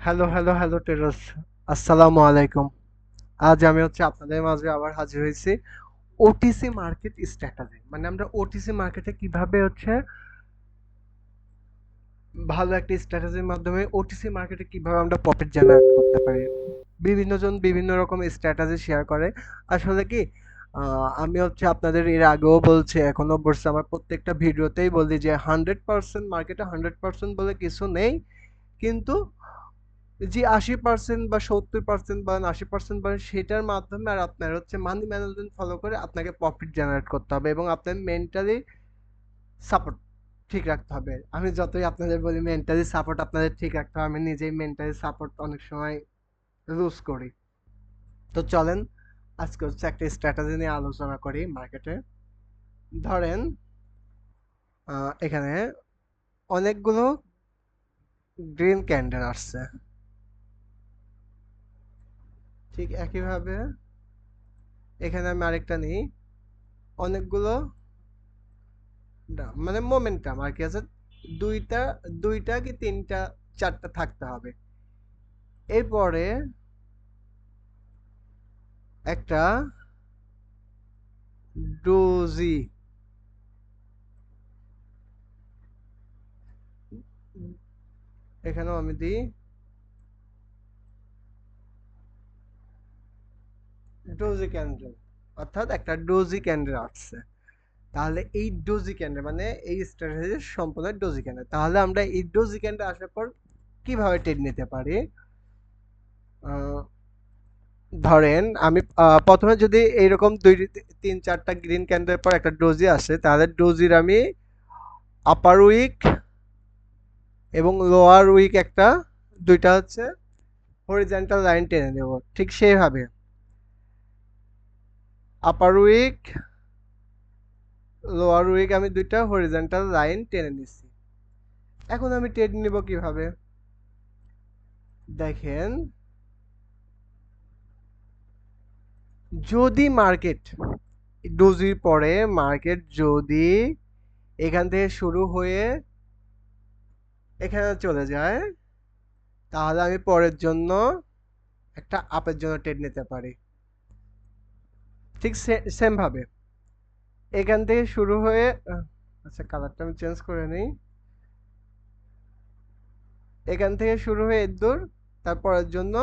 Hello hello hello টেরস, আসসালামু আলাইকুম। আজ আমি আপনাদের মাঝে আবার হাজির হয়েছি ওটিসি মার্কেট স্ট্র্যাটেজি, মানে আমরা ওটিসি মার্কেটে কিভাবে ভালো একটা স্ট্র্যাটেজির মাধ্যমে ওটিসি মার্কেটে কিভাবে আমরা প্রফিট জেনারেট করতে পারি। বিভিন্ন জন বিভিন্ন রকম স্ট্র্যাটেজি শেয়ার করে। আসলে কি, আমি আপনাদের এর আগেও বলছি, এখনো বলছি, আমার প্রত্যেকটা ভিডিওতেই বলি যে 100% মার্কেটে 100% বলে কিছু নেই। কিন্তু যে 80% বা 70% বা 80% বলেন, সেটার মাধ্যমে আর আপনার মানি ম্যানেজমেন্ট ফলো করে আপনাকে প্রফিট জেনারেট করতে হবে এবং আপনার মেন্টালি সাপোর্ট ঠিক রাখতে হবে। আমি যতই আপনাদের বলি মেন্টালি সাপোর্ট আপনাদের ঠিক রাখতে হবে, আমি নিজেই মেন্টালি সাপোর্ট অনেক সময় লুজ করি। তো চলেন আজকে একটা স্ট্র্যাটেজি নিয়ে আলোচনা করি মার্কেটে। ধরেন এখানে অনেকগুলো গ্রিন ক্যান্ডেল আসছে, ঠিক একইভাবে এখানে আমি আরেকটা নিই, অনেকগুলো না মানে মোমেন্টাম আর কি আছে, দুইটা দুইটা কি তিনটা চারটা থাকতে হবে। এরপরে একটা ডোজি, এখানেও আমি দিই ডোজি ক্যান্ডেল, অর্থাৎ একটা ডোজি ক্যান্ডেল আসছে। তাহলে এই ডোজি ক্যান্ডেল মানে এই স্ট্র্যাটেজি সম্পূর্ণ ডোজি ক্যান্ডেল। তাহলে আমরা এই ডোজি ক্যান্ডেল আসার পর কিভাবে ট্রেড নিতে পারি। আহ, ধরেন আমি প্রথমে যদি এইরকম দুই তিন চারটা গ্রিন ক্যান্ডেলের পর একটা ডোজি আসে, তাহলে ডোজির আমি আপার উইক এবং লোয়ার উইক একটা, দুইটা হরিজন্টাল লাইন টেনে নেব। ঠিক সেইভাবে আপার উইক লোয়ার উইক আমি দুইটা হরিজন্টাল লাইন টেনে নিচ্ছি। এখন আমি ট্রেড নিব কিভাবে দেখেন, যদি মার্কেট ডোজির পরে মার্কেট যদি এখান থেকে শুরু হয়ে এখানে চলে যায়, তাহলে আমি পরের জন্য একটা আপের জন্য ট্রেড নিতে পারি। ঠিক সেম ভাবে এখান থেকে শুরু হয়ে আচ্ছা, কালারটা আমি চেঞ্জ করে নিই। এখান থেকে শুরু হয়ে এদ্দুর, তারপরের জন্য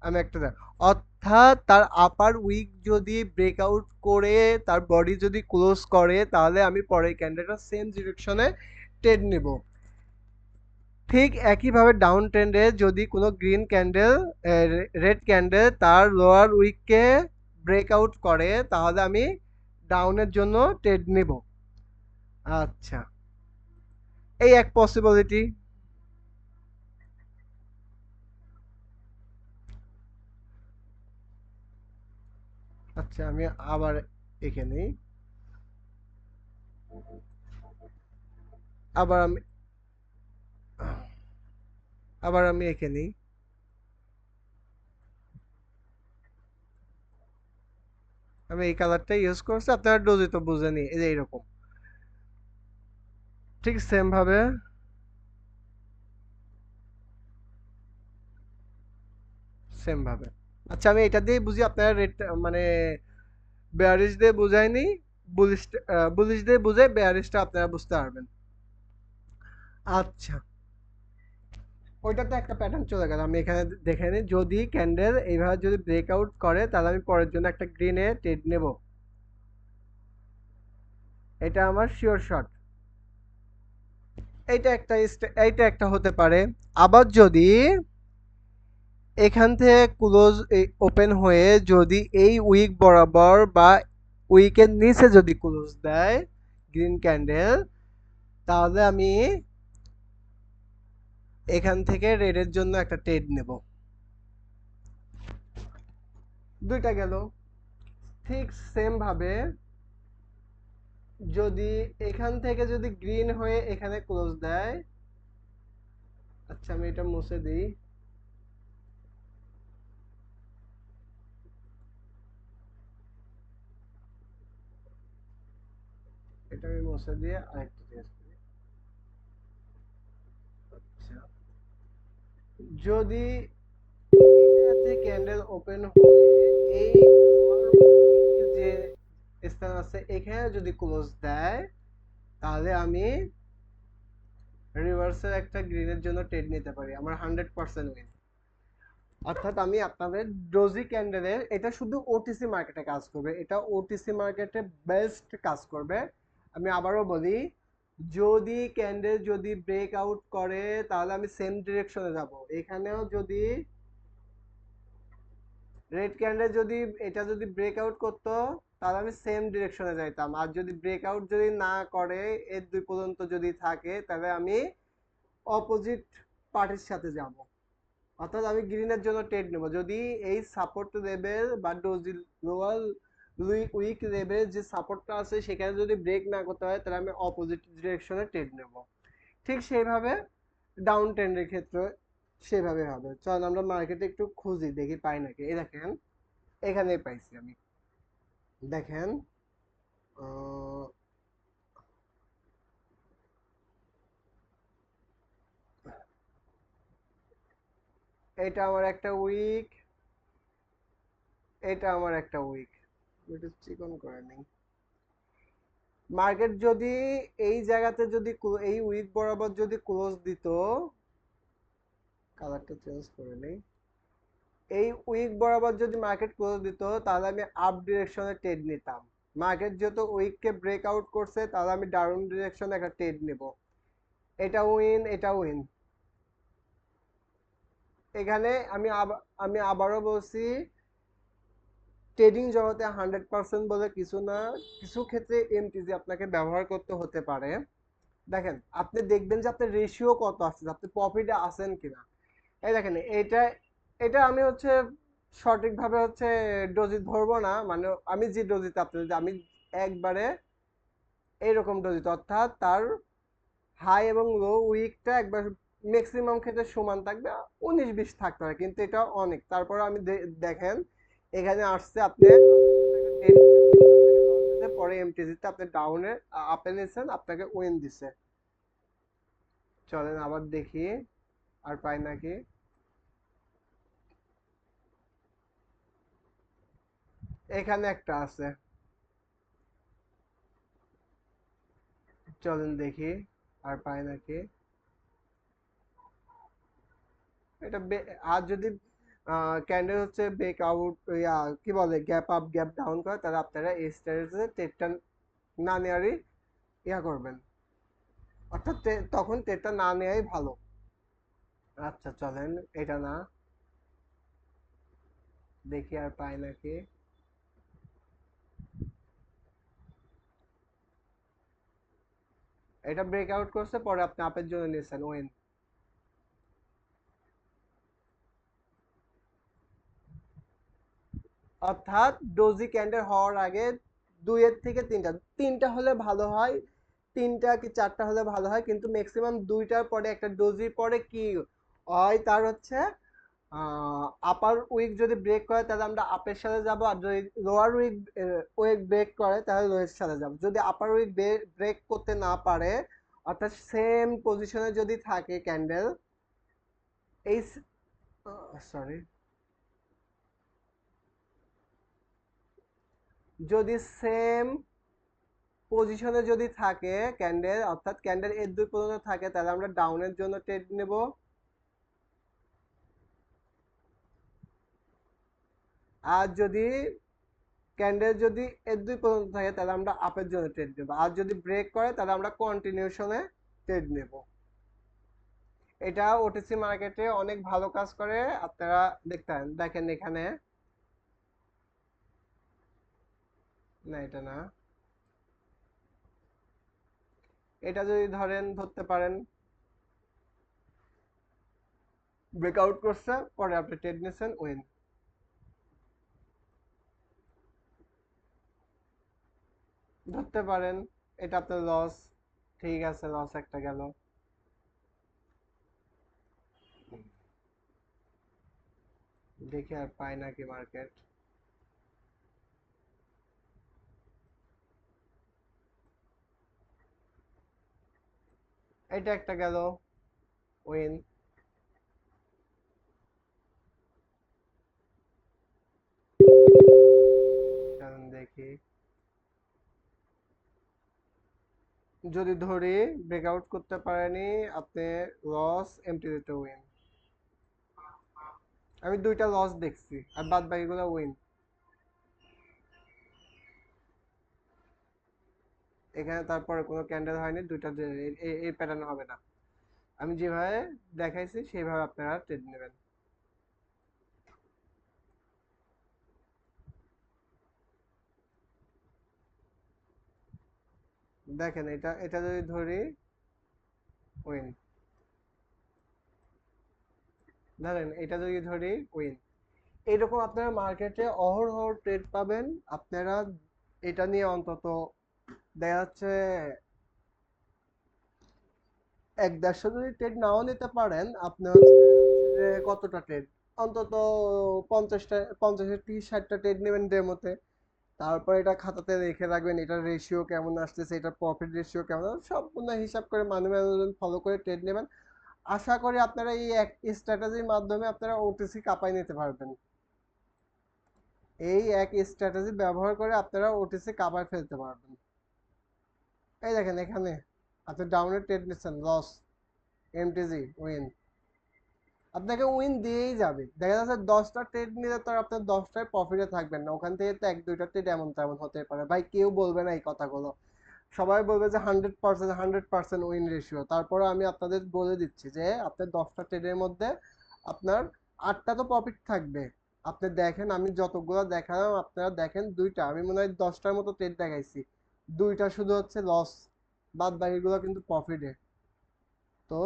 আমি একটা অর্থাৎ তার আপার উইক যদি ব্রেকআউট করে তার বডি যদি ক্লোজ করে, তাহলে আমি পরের ক্যান্ডেলটা সেম ডিরেকশনে ট্রেড নিব। ঠিক একইভাবে ডাউন ট্রেন্ডে যদি কোনো গ্রিন ক্যান্ডেল রেড ক্যান্ডেল তার লোয়ার উইককে ব্রেকআউট করে, তাহলে আমি ডাউনের জন্য ট্রেড নিব। আচ্ছা, এই এক পসিবিলিটি। আচ্ছা, আমি আবার এখানে আবার আমি আবার আমি এখানে আমি এই কালারটা ইউজ করছি, আপনারা ডোজি তো বুঝেনি, এই যে এইরকম ঠিক সেম ভাবে সেম ভাবে। আচ্ছা, আমি এটা দিয়ে বুঝি, আপনারা রেড মানে বেয়ারিশ দিয়ে বুঝাইনি, বুলিশ বুলিশ দিয়ে বুঝে বেয়ারিশটা আপনারা বুঝতে পারবেন। আচ্ছা, ওইটাতে একটা প্যাটার্ন চলে গেল। আমি এখানে দেখে নিই, যদি ক্যান্ডেল এইভাবে যদি ব্রেকআউট করে, তাহলে আমি পরের জন্য একটা গ্রিনে ট্রেড নেব। এটা আমার শিওর শট। এইটা একটা হতে পারে। আবার যদি এখান থেকে ক্লোজ ওপেন হয়ে যদি এই উইক বরাবর বা উইকের নিচে যদি ক্লোজ দেয় গ্রিন ক্যান্ডেল, তাহলে আমি এখান থেকে রেডের জন্য একটা ট্রেড নেব। দুইটা গেল। ঠিক সেম ভাবে যদি এখান থেকে যদি গ্রিন হয়ে এখানে ক্লোজ দেয়, আচ্ছা আমি এটা মুছে দিই, এটা আমি মুছে দিয়ে আরেকটা টেস্ট করি। আচ্ছা, যদি এটাতে ক্যান্ডেল ওপেন হয়ে এই যে স্থান আছে এখানে যদি ক্লোজ দেয়, তাহলে আমি রিভার্সের একটা গ্রিনের জন্য ট্রেড নিতে পারি, আমার 100% উইন। অর্থাৎ আমি আপনাদের ডোজি ক্যান্ডেলের, এটা শুধু ওটিসি মার্কেটে কাজ করবে, এটা ওটিসি মার্কেটে বেস্ট কাজ করবে। আমি আবারও বলি, যদি ক্যান্ডেল যদি ব্রেক আউট করে তাহলে আমি সেম ডিরেকশনে যাব। এখানেও যদি রেড ক্যান্ডেল যদি এটা যদি ব্রেকআউট করতো তাহলে আমি সেম ডিরেকশনে যাইতাম, আর যদি ব্রেকআউট যদি না করে এর দুই পর্যন্ত যদি থাকে তাহলে আমি অপোজিট পার্টির সাথে যাব। অর্থাৎ আমি গ্রিনের জন্য ট্রেড নেব যদি এই সাপোর্ট লেভেল বা ডোজি লোয়ার উইক লেভেল যে সাপোর্টটা আছে সেখানে যদি ব্রেক না করতে হয় তাহলে আমি অপোজিট ডিরেকশনে ট্রেড নেব। ঠিক সেইভাবে ডাউন ট্রেন্ডের ক্ষেত্রে সেভাবে হবে। চল আমরা মার্কেটে একটু খুঁজি, দেখি পাই নাকি। এই দেখেন, এখানেই পাইছি আমি। দেখেন, আহ, এটা আমার একটা উইক, এটা আমার একটা উইক। একটু চিকন করে নেই। মার্কেট যদি এই জায়গাতে যদি এই উইক বরাবর যদি ক্লোজ দিত, কালারটা চেঞ্জ করে নেই, এই উইক বরাবর যদি মার্কেট ক্লোজ দিত তাহলে আমি আপ ডিরেকশনে ট্রেড নিতাম। মার্কেট যেহেতু উইককে ব্রেক আউট করছে তাহলে আমি ডাউন ডিরেকশনে একটা ট্রেড নেব। এটা উইন, এটা উইন। এখানে আমি আবারও বলছি, ট্রেডিং জগতে 100% বলে কিছু না, কিছু ক্ষেত্রে এমটিজি আপনাকে ব্যবহার করতে হতে পারে। দেখেন, আপনি দেখবেন যে আপনার রেশিও কত আছে, আপনি প্রফিটে আছেন কিনা। এই দেখেন, এটা এটা আমি হচ্ছে সঠিকভাবে হচ্ছে ডোজি ধরবো না, মানে আমি যে ডোজিতে আপনাদের আমি একবারে এইরকম ডোজিতে, অর্থাৎ তার হাই এবং লো উইকটা একবার ম্যাক্সিমাম ক্ষেত্রে সমান থাকবে, 19-20 থাকতে হয়, কিন্তু এটা অনেক। তারপর আমি দেখেন এখানে আসছে আপনি পরে এমটিজিতে আপনি ডাউনে আপে নিয়েছেন, আপনাকে উইন দিছে। চলেন আবার দেখি আর পাই নাকি। এখানে একটা আছে, চলেন দেখি আর পাই নাকি। এটা আর যদি ক্যান্ডেল হচ্ছে ব্রেক আউট, কি বলে, গ্যাপ আপ গ্যাপ ডাউন করে, তাহলে আপনারা এই স্ট্র্যাটেজিতে ট্রেডটা না নেওয়ারই করবেন। অর্থাৎ তখন ট্রেডটা না নেওয়াই ভালো। আচ্ছা চলেন, এটা না, দেখি আর পাই নাকি। এটা ব্রেক আউট করছে, পরে আপনি আপের জন্য নিয়েছেন ওয়েন। অর্থাৎ ডোজি ক্যান্ডেল হওয়ার আগে দুইয়ের থেকে তিনটা, তিনটা হলে ভালো হয়, তিনটা কি চারটা হলে ভালো হয়, কিন্তু ম্যাক্সিমাম দুইটার পরে একটা ডোজির পরে কি হয়, তার হচ্ছে আপার উইক যদি ব্রেক করে তাহলে আমরা আপের সাথে যাব, আর যদি লোয়ার উইক উইক ব্রেক করে তাহলে লোয়ের সাথে যাব। যদি আপার উইক ব্রেক করতে না পারে, অর্থাৎ সেম পজিশনে যদি থাকে ক্যান্ডেল, এই সরি, যদি সেম পজিশনে যদি থাকে ক্যান্ডেল, অর্থাৎ ক্যান্ডেল এর দুই পর্যন্ত থাকে, তাহলে আমরা ডাউনের জন্য ট্রেড নেব। আর যদি ক্যান্ডেল যদি এর দুই পর্যন্ত থাকে তাহলে আমরা আপের জন্য ট্রেড নেব, আর যদি ব্রেক করে তাহলে আমরা কন্টিনিউশনে ট্রেড নেব। এটা ওটিসি মার্কেটে অনেক ভালো কাজ করে, আপনারা দেখতেন। দেখেন এখানে, না এটা না, এটা যদি ধরেন ধরতে পারেন, ব্রেকআউট করছে পরে আপনি ট্রেড নিয়েছেন উইন, ধরতে পারেন। এটা আপনার লস, ঠিক আছে, লস একটা গেল। দেখি আর পাই নাকি মার্কেট। এটা একটা গেল উইন। চলুন দেখি। যদি ধরি ব্রেকআউট করতে পারেনি, আপনি লস, এমটিতে উইন। আমি দুইটা লস দেখছি আর বাদ বাকিগুলো উইন। এখানে তারপরে কোনো ক্যান্ডেল হয়নি, দুইটা এই প্যাটার্ন হবে না। আমি যেভাবে দেখাইছি সেইভাবে আপনারা ট্রেড নেবেন। দেখেন, এটা এটা যদি ধরি উইন, ধরেন এটা যদি ধরি উইন। এরকম আপনারা মার্কেটে অহরহ ট্রেড পাবেন। আপনারা এটা নিয়ে অন্তত দেখা যাচ্ছে ১-১৫০ যদি ট্রেড নাও নিতে পারেন, আপনি হচ্ছে যে কতটা ট্রেড, অন্তত 50টা, 50 30 60টা ট্রেড নেবেন ডেমোতে। তারপর এটা খাতাতে রেখে রাখবেন, এটার রেশিও কেমন আসতেছে, এটার প্রফিট রেশিও কেমন, সম্পূর্ণ হিসাব করে মানি ম্যানেজমেন্ট ফলো করে ট্রেড নেবেন। আশা করি আপনারা এই এক স্ট্র্যাটেজির মাধ্যমে আপনারা ওটিসি কাঁপাই নিতে পারবেন। এই এক স্ট্র্যাটেজি ব্যবহার করে আপনারা ওটিসি কাঁপায় ফেলতে পারবেন। এই দেখেন এখানে আপনি ডাউনে ট্রেড নিচ্ছেন, লস, এমটিজি উইন। আপনাকে উইন দিয়েই যাবে। দেখা যাচ্ছে 10টা ট্রেড নিলে তো আর আপনার 10টায় প্রফিটে থাকবেন না, ওখান থেকে তো 1-2টা ট্রেড এমন তেমন হতে পারে ভাই, কেউ বলবে না এই কথাগুলো। সবাই বলবে যে 100%, 100% উইন রেশিও। তারপরে আমি আপনাদের বলে দিচ্ছি যে আপনার 10টা ট্রেডের মধ্যে আপনার 8টা তো প্রফিট থাকবে। আপনি দেখেন, আমি যতগুলো দেখালাম আপনারা দেখেন, দুইটা, আমি মনে হয় 10টার মতো ট্রেড দেখাইছি, দুইটা শুধু হচ্ছে লস, বাদ বাকিগুলো কিন্তু প্রফিটে। তো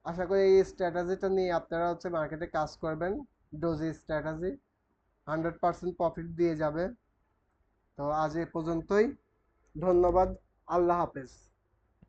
আশা করি এই স্ট্র্যাটেজিটা নিয়ে আপনারা হচ্ছে মার্কেটে কাজ করবেন। ডোজি স্ট্র্যাটেজি 100% প্রফিট দিয়ে যাবে। তো আজ এ পর্যন্তই। ধন্যবাদ। আল্লাহ হাফেজ।